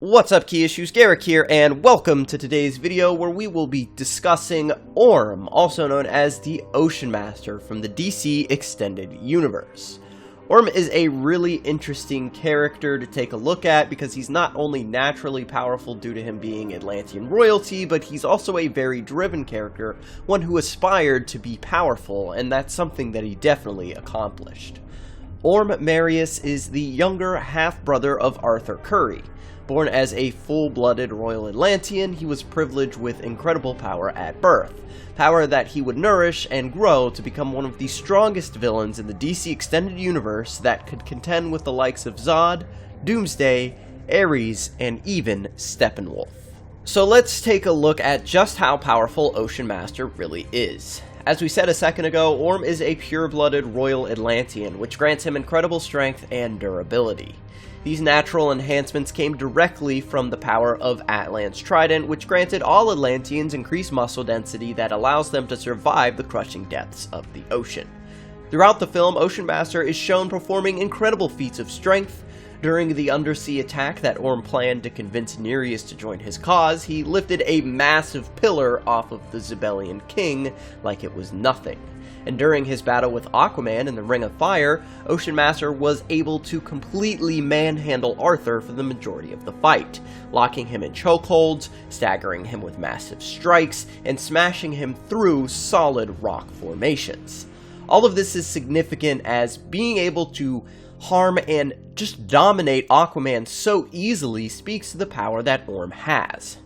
What's up, Key Issues? Garrick here, and welcome to today's video where we will be discussing Orm, also known as the Ocean Master from the DC Extended Universe. Orm is a really interesting character to take a look at because he's not only naturally powerful due to him being Atlantean royalty, but he's also a very driven character, one who aspired to be powerful, and that's something that he definitely accomplished. Orm Marius is the younger half-brother of Arthur Curry. Born as a full-blooded Royal Atlantean, he was privileged with incredible power at birth, power that he would nourish and grow to become one of the strongest villains in the DC Extended Universe that could contend with the likes of Zod, Doomsday, Ares, and even Steppenwolf. So let's take a look at just how powerful Ocean Master really is. As we said a second ago, Orm is a pure-blooded Royal Atlantean, which grants him incredible strength and durability. These natural enhancements came directly from the power of Atlan's trident, which granted all Atlanteans increased muscle density that allows them to survive the crushing depths of the ocean. Throughout the film, Ocean Master is shown performing incredible feats of strength. During the undersea attack that Orm planned to convince Nereus to join his cause, he lifted a massive pillar off of the Zibellian king like it was nothing. And during his battle with Aquaman in the Ring of Fire, Ocean Master was able to completely manhandle Arthur for the majority of the fight, locking him in chokeholds, staggering him with massive strikes, and smashing him through solid rock formations. All of this is significant as being able to harm and just dominate Aquaman so easily speaks to the power that Orm has.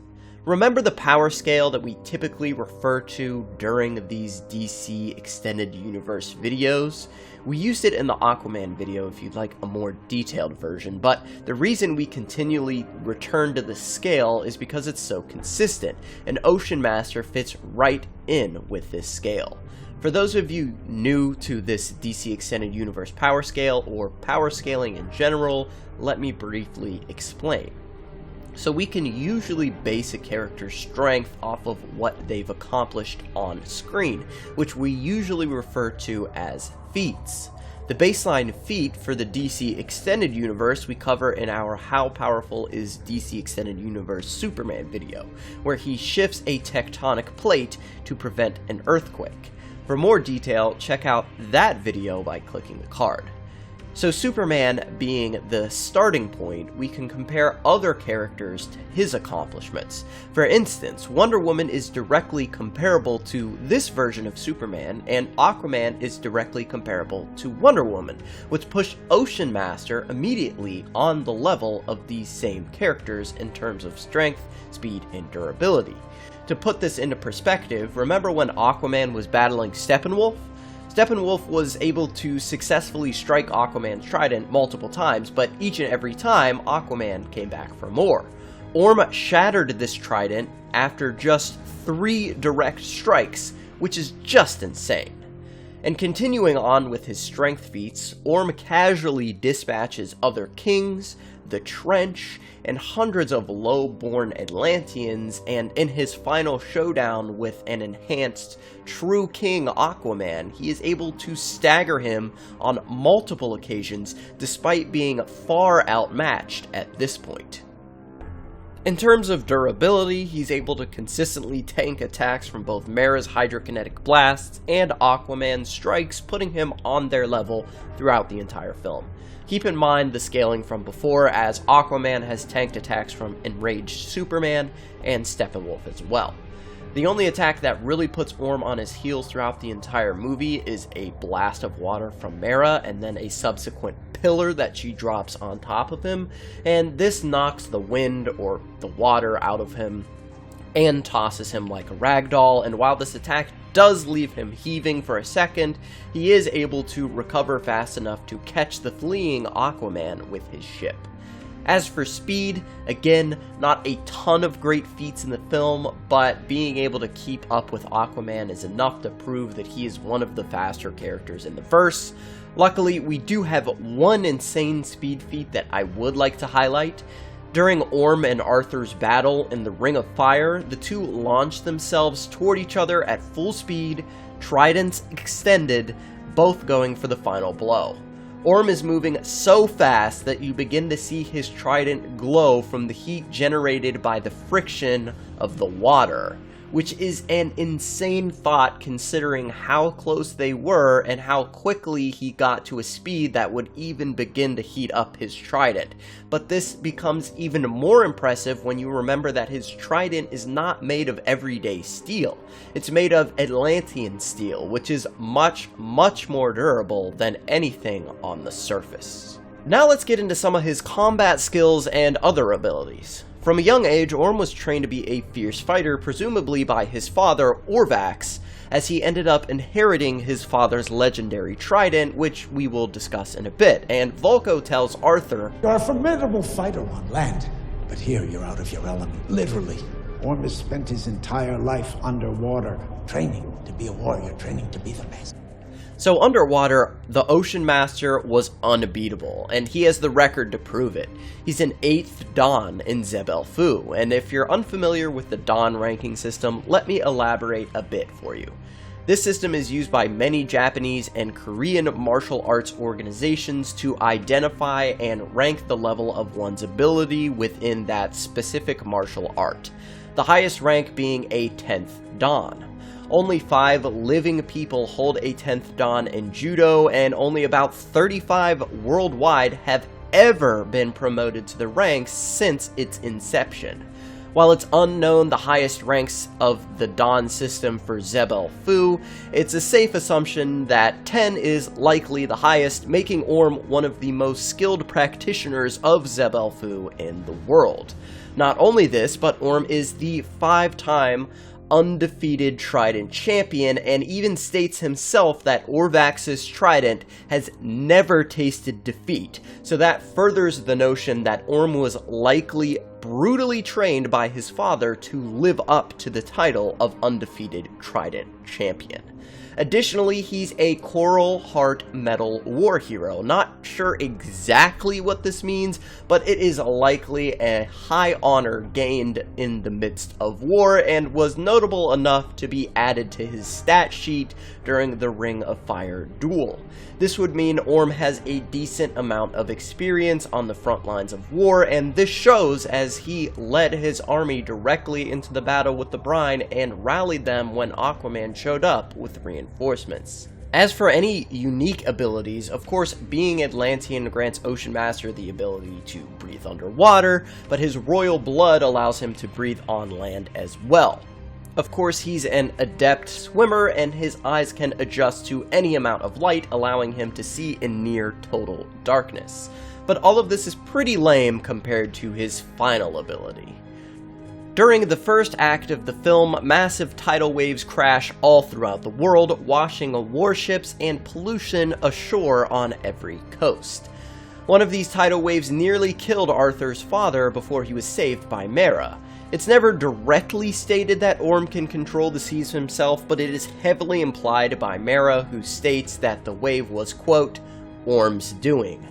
Remember the power scale that we typically refer to during these DC Extended Universe videos? We used it in the Aquaman video if you'd like a more detailed version, but the reason we continually return to the scale is because it's so consistent, and Ocean Master fits right in with this scale. For those of you new to this DC Extended Universe power scale, or power scaling in general, let me briefly explain. So we can usually base a character's strength off of what they've accomplished on screen, which we usually refer to as feats. The baseline feat for the DC Extended Universe we cover in our How Powerful is DC Extended Universe Superman video, where he shifts a tectonic plate to prevent an earthquake. For more detail, check out that video by clicking the card. So Superman being the starting point, we can compare other characters to his accomplishments. For instance, Wonder Woman is directly comparable to this version of Superman, and Aquaman is directly comparable to Wonder Woman, which pushed Ocean Master immediately on the level of these same characters in terms of strength, speed, and durability. To put this into perspective, remember when Aquaman was battling Steppenwolf? Steppenwolf was able to successfully strike Aquaman's trident multiple times, but each and every time, Aquaman came back for more. Orm shattered this trident after just 3 direct strikes, which is just insane. And continuing on with his strength feats, Orm casually dispatches other kings, the Trench, and hundreds of low-born Atlanteans, and in his final showdown with an enhanced True King Aquaman, he is able to stagger him on multiple occasions despite being far outmatched at this point. In terms of durability, he's able to consistently tank attacks from both Mera's hydrokinetic blasts and Aquaman's strikes, putting him on their level throughout the entire film. Keep in mind the scaling from before, as Aquaman has tanked attacks from Enraged Superman and Steppenwolf as well. The only attack that really puts Orm on his heels throughout the entire movie is a blast of water from Mera, and then a subsequent pillar that she drops on top of him, and this knocks the wind or the water out of him and tosses him like a ragdoll. And while this attack does leave him heaving for a second, he is able to recover fast enough to catch the fleeing Aquaman with his ship. As for speed, again, not a ton of great feats in the film, but being able to keep up with Aquaman is enough to prove that he is one of the faster characters in the verse. Luckily, we do have one insane speed feat that I would like to highlight. During Orm and Arthur's battle in the Ring of Fire, the two launched themselves toward each other at full speed, tridents extended, both going for the final blow. Orm is moving so fast that you begin to see his trident glow from the heat generated by the friction of the water, which is an insane thought considering how close they were and how quickly he got to a speed that would even begin to heat up his trident. But this becomes even more impressive when you remember that his trident is not made of everyday steel. It's made of Atlantean steel, which is much more durable than anything on the surface. Now let's get into some of his combat skills and other abilities. From a young age, Orm was trained to be a fierce fighter, presumably by his father, Orvax, as he ended up inheriting his father's legendary trident, which we will discuss in a bit. And Vulko tells Arthur, "You're a formidable fighter on land, but here you're out of your element, literally. Orm has spent his entire life underwater, training to be a warrior, training to be the best." So underwater, the Ocean Master was unbeatable, and he has the record to prove it. He's an 8th Dan in Zebel-Fu, and if you're unfamiliar with the Dan ranking system, let me elaborate a bit for you. This system is used by many Japanese and Korean martial arts organizations to identify and rank the level of one's ability within that specific martial art, the highest rank being a 10th Dan. Only 5 living people hold a 10th Dan in Judo, and only about 35 worldwide have ever been promoted to the ranks since its inception. While it's unknown the highest ranks of the Dan system for Zebel-Fu, it's a safe assumption that 10 is likely the highest, making Orm one of the most skilled practitioners of Zebel-Fu in the world. Not only this, but Orm is the 5-time undefeated Trident champion, and even states himself that Orvax's Trident has never tasted defeat, so that furthers the notion that Orm was likely brutally trained by his father to live up to the title of undefeated Trident champion. Additionally, he's a Coral Heart Medal war hero. Not sure exactly what this means, but it is likely a high honor gained in the midst of war, and was notable enough to be added to his stat sheet during the Ring of Fire duel. This would mean Orm has a decent amount of experience on the front lines of war, and this shows as he led his army directly into the battle with the Brine and rallied them when Aquaman showed up with reinforcements. As for any unique abilities, of course, being Atlantean grants Ocean Master the ability to breathe underwater, but his royal blood allows him to breathe on land as well. Of course, he's an adept swimmer, and his eyes can adjust to any amount of light, allowing him to see in near total darkness. But all of this is pretty lame compared to his final ability. During the first act of the film, massive tidal waves crash all throughout the world, washing warships and pollution ashore on every coast. One of these tidal waves nearly killed Arthur's father before he was saved by Mera. It's never directly stated that Orm can control the seas himself, but it is heavily implied by Mera, who states that the wave was, quote, Orm's doing.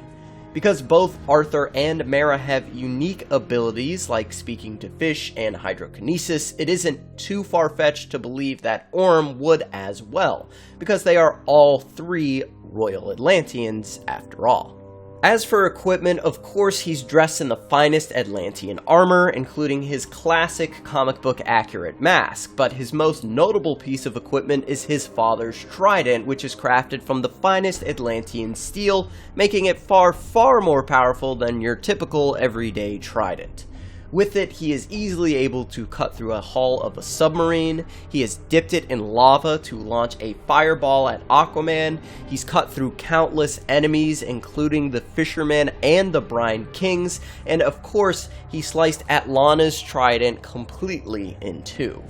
Because both Arthur and Mera have unique abilities like speaking to fish and hydrokinesis, it isn't too far-fetched to believe that Orm would as well, because they are all 3 Royal Atlanteans after all. As for equipment, of course he's dressed in the finest Atlantean armor, including his classic comic book accurate mask, but his most notable piece of equipment is his father's trident, which is crafted from the finest Atlantean steel, making it far more powerful than your typical everyday trident. With it, he is easily able to cut through a hull of a submarine, he has dipped it in lava to launch a fireball at Aquaman, he's cut through countless enemies including the fishermen and the Brine Kings, and of course, he sliced Atlana's trident completely in 2.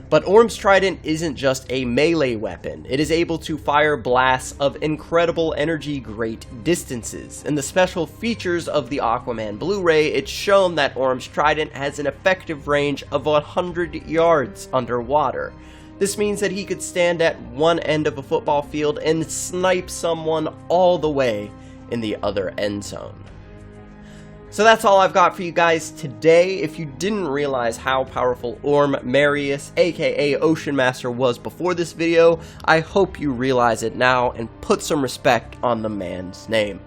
But Orm's trident isn't just a melee weapon, it is able to fire blasts of incredible energy great distances. In the special features of the Aquaman Blu-ray, it's shown that Orm's trident has an effective range of 100 yards underwater. This means that he could stand at one end of a football field and snipe someone all the way in the other end zone. So that's all I've got for you guys today. If you didn't realize how powerful Orm Marius, aka Ocean Master, was before this video, I hope you realize it now and put some respect on the man's name.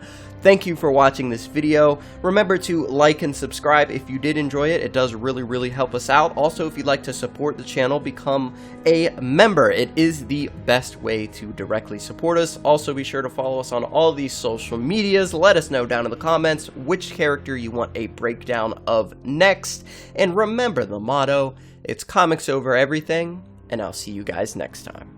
Thank you for watching this video. Remember to like and subscribe if you did enjoy it. It does really help us out. Also, if you'd like to support the channel, become a member. It is the best way to directly support us. Also, be sure to follow us on all these social medias. Let us know down in the comments which character you want a breakdown of next. And remember the motto, it's comics over everything, and I'll see you guys next time.